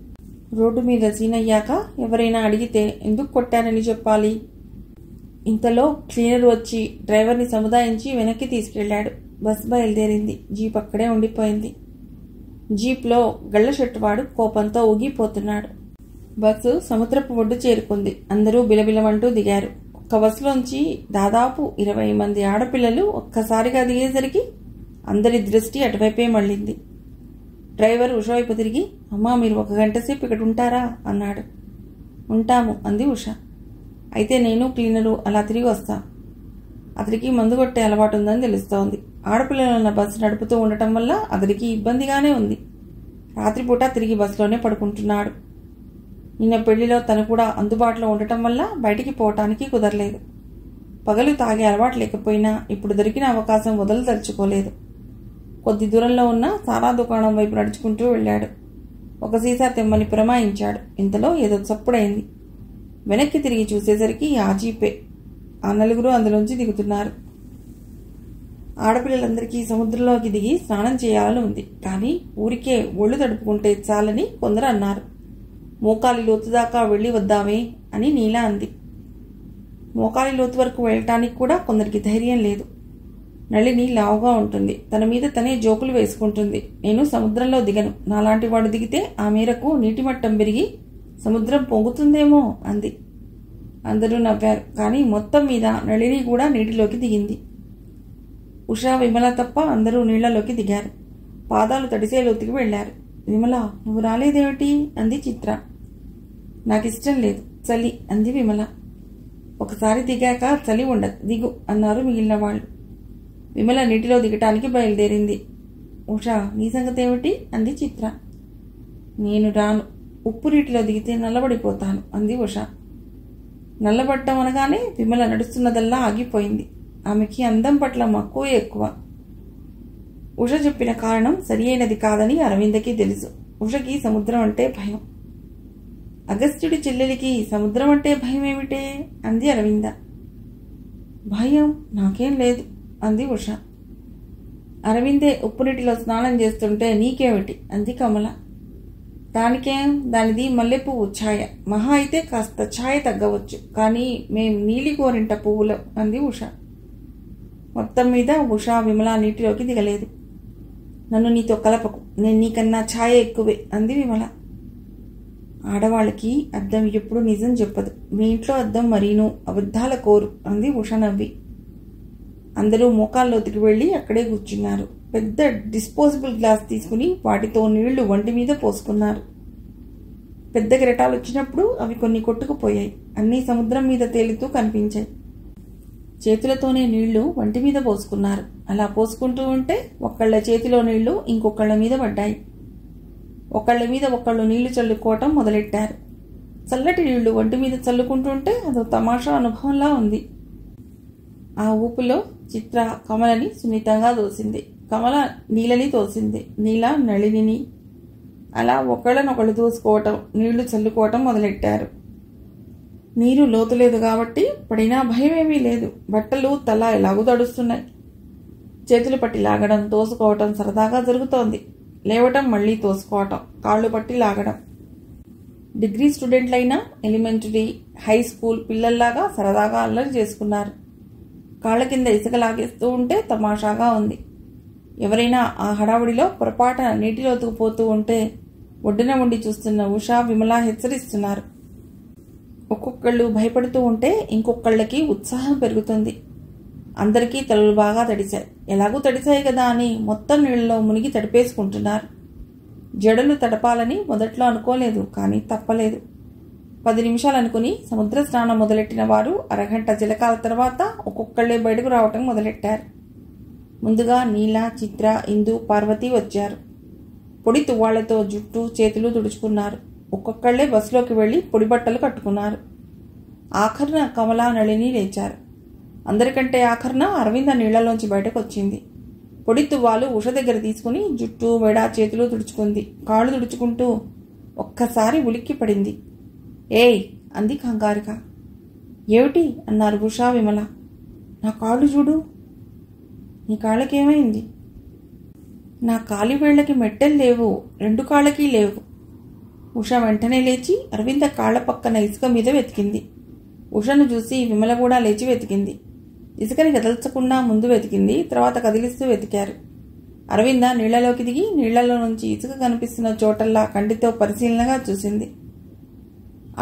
రోడ్డు మీద సీనయ్యాక ఎవరైనా అడిగితే ఎందుకు కొట్టానని చెప్పాలి? ఇంతలో క్లీనర్ వచ్చి డ్రైవర్ని సముదాయించి వెనక్కి తీసుకెళ్లాడు. బస్ బయలుదేరింది. జీప్ అక్కడే ఉండిపోయింది. జీప్లో గళ్ళ షర్టువాడు కోపంతో ఊగిపోతున్నాడు. బస్సు సముద్రపు ఒడ్డు చేరుకుంది. అందరూ బిలబిలమంటూ దిగారు. ఒక్క బస్సులోంచి దాదాపు 20 మంది ఆడపిల్లలు ఒక్కసారిగా దిగేసరికి అందరి దృష్టి అటువైపే మళ్ళింది. డ్రైవర్ ఉష వైపు తిరిగి, అమ్మా మీరు 1 గంట సేపు ఇక్కడ ఉంటారా అన్నాడు. ఉంటాము అంది ఉష. అయితే నేను క్లీనరు అలా తిరిగి వస్తాం. అతడికి మందు కొట్టే అలవాటు ఉందని తెలుస్తోంది. ఆడపిల్లలున్న బస్సు నడుపుతూ ఉండటం వల్ల అతడికి ఇబ్బందిగానే ఉంది. రాత్రిపూట తిరిగి బస్సులోనే పడుకుంటున్నాడు. నిన్న పెళ్లిలో తను కూడా అందుబాటులో ఉండటం వల్ల బయటికి పోవటానికి కుదరలేదు. పగలు తాగే అలవాటు లేకపోయినా ఇప్పుడు దొరికిన అవకాశం వదలదలుచుకోలేదు. కొద్ది దూరంలో ఉన్న సారా దుకాణం వైపు నడుచుకుంటూ వెళ్ళాడు. ఒక సీసా తెమ్మని పురమాయించాడు. ఇంతలో ఏదో చప్పుడైంది. వెనక్కి తిరిగి చూసేసరికి ఆ జీపే. ఆ నలుగురు అందులోంచి దిగుతున్నారు. ఆడపిల్లలందరికీ సముద్రంలోకి దిగి స్నానం చేయాలని ఉంది. కానీ ఊరికే ఒళ్ళు తడుపుకుంటే చాలని కొందరు అన్నారు. మోకాలి లోతు దాకా వెళ్ళి వద్దామే అని నీలా అంది. మోకాలి లోతు వరకు వెళ్ళటానికి కూడా కొందరికి ధైర్యం లేదు. నళిని లావుగా ఉంటుంది. తన మీద తనే జోకులు వేసుకుంటుంది. నేను సముద్రంలో దిగను. నాలాంటి వాడు దిగితే ఆ మేరకు నీటి మట్టం పెరిగి సముద్రం పొంగుతుందేమో అంది. అందరూ నవ్వారు. కానీ మొత్తం మీద నళిని కూడా నీటిలోకి దిగింది. ఉషా, విమల తప్ప అందరూ నీళ్లలోకి దిగారు. పాదాలు తడిసే లోతుకి వెళ్లారు. విమల, నువ్వు రాలేదేమిటి అంది చిత్ర. నాకిష్టం లేదు, చలి అంది విమల. ఒకసారి దిగాక చలి ఉండదు, దిగు అన్నారు మిగిలిన వాళ్ళు. విమల నీటిలో దిగటానికి బయలుదేరింది. ఉషా, నీ సంగతి ఏమిటి అంది చిత్ర. నేను రాను, ఉప్పు నీటిలో దిగితే నల్లబడిపోతాను అంది ఉష. నల్లబడ్డం అనగానే విమల నడుస్తున్నదల్లా ఆగిపోయింది. ఆమెకి అందం పట్ల మక్కువ ఎక్కువ. ఉష చెప్పిన కారణం సరి అయినది కాదని అరవిందకి తెలుసు. ఉషకి సముద్రం అంటే భయం. అగస్త్యుడి చెల్లెలికి సముద్రం అంటే భయం ఏమిటే అంది అరవింద. భయం నాకేం లేదు అంది ఉష. అరవిందే ఉప్పు నీటిలో స్నానం చేస్తుంటే నీకేమిటి అంది కమల. దానికేం, దానిది మల్లెపువ్వు ఛాయ, మహా అయితే కాస్త ఛాయ తగ్గవచ్చు, కానీ మేం నీలి గోరింట పువ్వులం అంది ఉష. మొత్తం మీద ఉష విమల నీటిలోకి దిగలేదు. నన్ను నీతో కలపకు, నేను నీకన్నా ఛాయ ఎక్కువే అంది విమల. ఆడవాళ్ళకి అద్దం ఎప్పుడు నిజం చెప్పదు. మీ ఇంట్లో అద్దం మరీను అబద్ధాల కోరు అంది ఉష నవ్వి. అందరూ మోకాల్లోతుకి వెళ్ళి అక్కడే కూర్చున్నారు. పెద్ద డిస్పోజబుల్ గ్లాస్ తీసుకుని వాటితో నీళ్లు వంటి మీద పోసుకున్నారు. పెద్ద కెరటాలు వచ్చినప్పుడు అవి కొన్ని కొట్టుకుపోయాయి. అన్నీ సముద్రం మీద తేలుతూ కనిపించాయి. చేతులతోనే నీళ్లు వంటి మీద పోసుకున్నారు. అలా పోసుకుంటూ ఉంటే ఒకళ్ళ చేతిలో నీళ్లు ఇంకొకళ్ళ మీద పడ్డాయి. ఒకళ్ళ మీద ఒకళ్ళు నీళ్లు చల్లుకోవటం మొదలెట్టారు. చల్లటి నీళ్లు వంటి మీద చల్లుకుంటుంటే అదో తమాషా అనుభవంలా ఉంది. ఆ ఊపులో చిత్ర కమలని సున్నితంగా దోసింది. కమల నీలని తోసింది. నీల నళినిని. అలా ఒకళ్ళనొకళ్ళు దూసుకోవటం, నీళ్లు చల్లుకోవటం మొదలెట్టారు. నీరు లోతు లేదు కాబట్టి పడినా భయమేమీ లేదు. బట్టలు తల ఎలాగూ తడుస్తున్నాయి. చేతులు పట్టి లాగడం, తోసుకోవటం సరదాగా జరుగుతోంది. లేవటం, మళ్లీ తోసుకోవటం, కాళ్ళు పట్టి లాగడం. డిగ్రీ స్టూడెంట్లైనా ఎలిమెంటరీ, హై స్కూల్ పిల్లల్లాగా సరదాగా అల్లరి చేసుకున్నారు. కాళ్ల కింద ఇసుక లాగేస్తూ ఉంటే తమాషాగా ఉంది. ఎవరైనా ఆ హడావుడిలో పొరపాటున నీటిలోతుకు పోతూ ఉంటే ఒడ్డున ఉండి చూస్తున్న ఉషా, విమల హెచ్చరిస్తున్నారు. ఒక్కొక్కళ్ళు భయపడుతూ ఉంటే ఇంకొకళ్ళకి ఉత్సాహం పెరుగుతుంది. అందరికీ తలలు బాగా తడిశాయి. ఎలాగూ తడిశాయి కదా అని మొత్తం నీళ్లలో మునిగి తడిపేసుకుంటున్నారు. జడలు తడపాలని మొదట్లో అనుకోలేదు, కానీ తప్పలేదు. 10 నిమిషాలు అనుకుని సముద్ర స్నానం మొదలెట్టిన వారు అరగంట జలకాల తర్వాత ఒక్కొక్కళ్లే బయటకు రావటం మొదలెట్టారు. ముందుగా నీల, చిత్ర, ఇందు, పార్వతి వచ్చారు. పొడి తువ్వాళ్లతో జుట్టు, చేతులు తుడుచుకున్నారు. ఒక్కొక్కళ్లే బస్సులోకి వెళ్లి పొడి బట్టలు కట్టుకున్నారు. ఆఖరున కమల, నళిని లేచారు. అందరికంటే ఆఖరున అరవింద నీళ్లలోంచి బయటకు వచ్చింది. పొడి తువ్వాలు ఉష దగ్గర తీసుకుని జుట్టు, మెడ, చేతులు తుడుచుకుంది. కాళ్ళు తుడుచుకుంటూ ఒక్కసారి ఉలిక్కి పడింది. ఏయ్ అంది కంగారుగా. ఏమిటి అన్నారు ఉషా, విమల. నా కాళ్ళు చూడు. నీ కాళ్ళకేమైంది? నా కాలి వేళ్లకి మెట్టెలు లేవు, 2 కాళ్ళకి లేవు. ఉష వెంటనే లేచి అరవింద కాళ్ల పక్కన ఇసుక మీద వెతికింది. ఉషను చూసి విమల కూడా లేచి వెతికింది. ఇసుకని కదల్చకుండా ముందు వెతికింది, తర్వాత కదిలిస్తూ వెతికారు. అరవింద నీళ్లలోకి దిగి నీళ్లలో నుంచి ఇసుక కనిపిస్తున్న చోటల్లా కంటితో పరిశీలనగా చూసింది.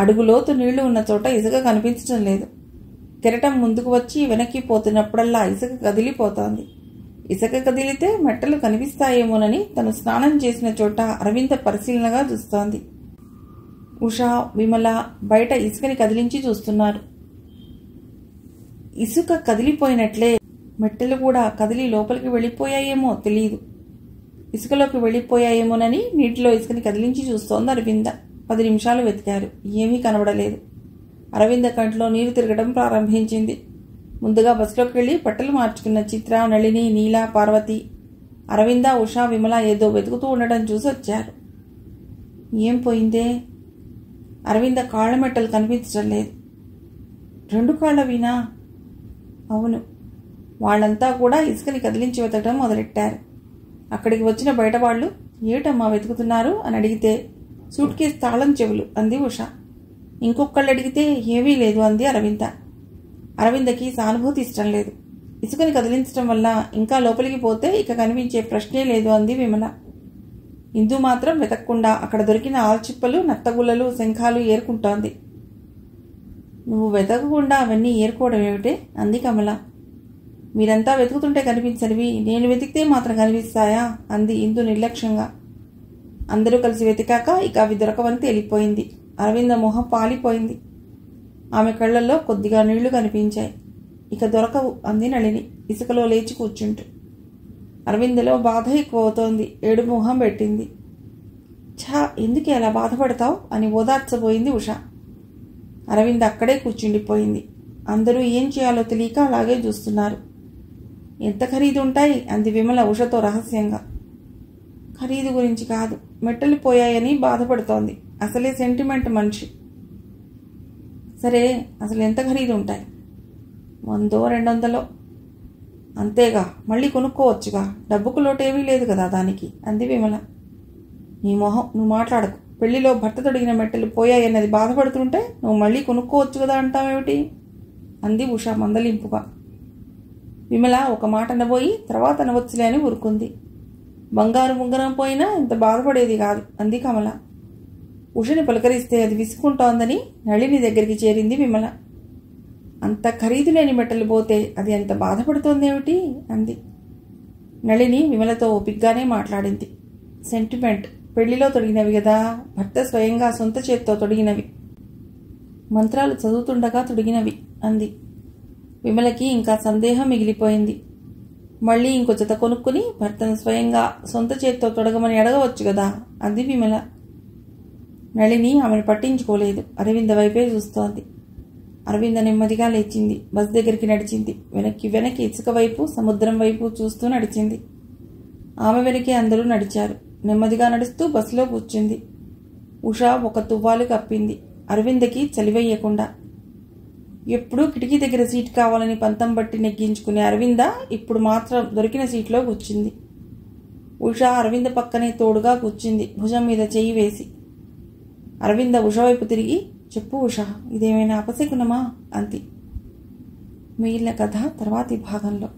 అడుగులోతు నీళ్లు ఉన్న చోట ఇసుక కనిపించడం లేదు. కెరటం ముందుకు వచ్చి వెనక్కి పోతున్నప్పుడల్లా ఇసుక కదిలిపోతోంది. ఇసుక కదిలితే మెట్టలు కనిపిస్తాయేమోనని తను స్నానం చేసిన చోట అరవింద పరిశీలనగా చూస్తోంది. ఉషా, విమల బయట ఇసుకని కదిలించి చూస్తున్నారు. ఇసుక కదిలిపోయినట్లే మెట్టలు కూడా కదిలి లోపలికి వెళ్ళిపోయాయేమో తెలియదు. ఇసుకలోకి వెళ్ళిపోయాయేమోనని నీటిలో ఇసుకని కదిలించి చూస్తోంది అరవింద. 10 నిమిషాలు వెతికారు. ఏమీ కనబడలేదు. అరవింద కంట్లో నీరు తిరగడం ప్రారంభించింది. ముందుగా బస్సులోకి వెళ్ళి బట్టలు మార్చుకున్న చిత్ర, నళిని, నీల, పార్వతి, అరవింద, ఉషా, విమల ఏదో వెతుకుతూ ఉండడం చూసి వచ్చారు. ఏం పోయిందే? అరవింద కాళ్ల మెట్టలు కనిపించడం లేదు. 2 కాళ్లవినా? అవును. వాళ్ళంతా కూడా ఇసుకని కదిలించి వెతకడం మొదలెట్టారు. అక్కడికి వచ్చిన బయట వాళ్ళు ఏటమ్మా వెతుకుతున్నారు అని అడిగితే సూట్ కేసు తాళం చెవులు అంది ఉష. ఇంకొకళ్ళు అడిగితే ఏమీ లేదు అంది అరవింద. అరవిందకి సానుభూతి ఇష్టం లేదు. ఇసుకని కదిలించడం వల్ల ఇంకా లోపలికి పోతే ఇక కనిపించే ప్రశ్నే లేదు అంది విమల. ఇందు మాత్రం వెతకకుండా అక్కడ దొరికిన ఆల్చిప్పలు, నత్తగుల్లలు, శంఖాలు ఏరుకుంటోంది. నువ్వు వెతకకుండా అవన్నీ ఏరుకోవడం ఏమిటే అంది కమల. మీరంతా వెతుకుతుంటే కనిపించనివి నేను వెతికితే మాత్రం కనిపిస్తాయా అంది ఇందు నిర్లక్ష్యంగా. అందరూ కలిసి వెతికాక ఇక అవి దొరకవని తేలిపోయింది. అరవింద మొహం పాలిపోయింది. ఆమె కళ్లల్లో కొద్దిగా నీళ్లు కనిపించాయి. ఇక దొరకవు అంది నళిని ఇసుకలో లేచి కూర్చుంటూ. అరవిందలో బాధ ఎక్కువ అవుతోంది. ఏడు మొహం పెట్టింది. ఛా, ఎందుకే అలా బాధపడతావు అని ఓదార్చబోయింది ఉష. అరవింద అక్కడే కూర్చుండిపోయింది. అందరూ ఏం చేయాలో తెలియక అలాగే చూస్తున్నారు. ఎంత ఖరీదు ఉంటాయి అంది విమల ఉషతో రహస్యంగా. ఖరీదు గురించి కాదు, మెట్టలు పోయాయని బాధపడుతోంది. అసలే సెంటిమెంట్ మనిషి. సరే, అసలు ఎంత ఖరీదు ఉంటాయి? 100-200. అంతేగా, మళ్ళీ కొనుక్కోవచ్చుగా, డబ్బుకు లోటేమీ లేదు కదా దానికి అంది విమల. నీ మొహం, నువ్వు మాట్లాడకు. పెళ్లిలో భర్త తొడిగిన మెట్టలు పోయాయన్నది బాధపడుతుంటే నువ్వు మళ్ళీ కొనుక్కోవచ్చు కదా అంటావేమిటి అంది ఉష మందలింపుగా. విమల ఒక మాట అనబోయి తర్వాత అనవచ్చులే అని ఊరుకుంది. బంగారు ఉంగరం పోయినా ఇంత బాధపడేది కాదు అంది కమల. ఉషని పలకరిస్తే అది విసుకుంటోందని నళిని దగ్గరికి చేరింది విమల. అంత ఖరీదు లేని మెట్టలు పోతే అది ఎంత బాధపడుతోందేమిటి అంది. నళిని విమలతో ఓపిగ్గానే మాట్లాడింది. సెంటిమెంట్, పెళ్లిలో తొడిగినవి కదా, భర్త స్వయంగా సొంత చేత్తో తొడిగినవి, మంత్రాలు చదువుతుండగా తొడిగినవి అంది. విమలకి ఇంకా సందేహం మిగిలిపోయింది. మళ్ళీ ఇంకో జత కొనుక్కుని భర్తను స్వయంగా సొంత చేత్తో తొడగమని అడగవచ్చు కదా అంది విమల. నళిని ఆమెను పట్టించుకోలేదు. అరవింద వైపే చూస్తోంది. అరవింద నెమ్మదిగా లేచింది. బస్ దగ్గరికి నడిచింది. వెనక్కి ఇసుక వైపు, సముద్రం వైపు చూస్తూ నడిచింది. ఆమె వెనకే అందరూ నడిచారు. నెమ్మదిగా నడుస్తూ బస్సులో కూర్చుంది. ఉష ఒక తువ్వాలు కప్పింది, అరవిందకి చలివేయకుండా. ఎప్పుడూ కిటికీ దగ్గర సీట్ కావాలని పంతం బట్టి నెగ్గించుకునే అరవింద ఇప్పుడు మాత్రం దొరికిన సీట్లో కూర్చుంది. ఉష అరవింద పక్కనే తోడుగా కూర్చుంది, భుజం మీద చెయ్యి వేసి. అరవింద ఉష వైపు తిరిగి, చెప్పు ఉష, ఇదేమైనా అపశకునమా అంది. మిగిలిన కథ తర్వాతి భాగంలో.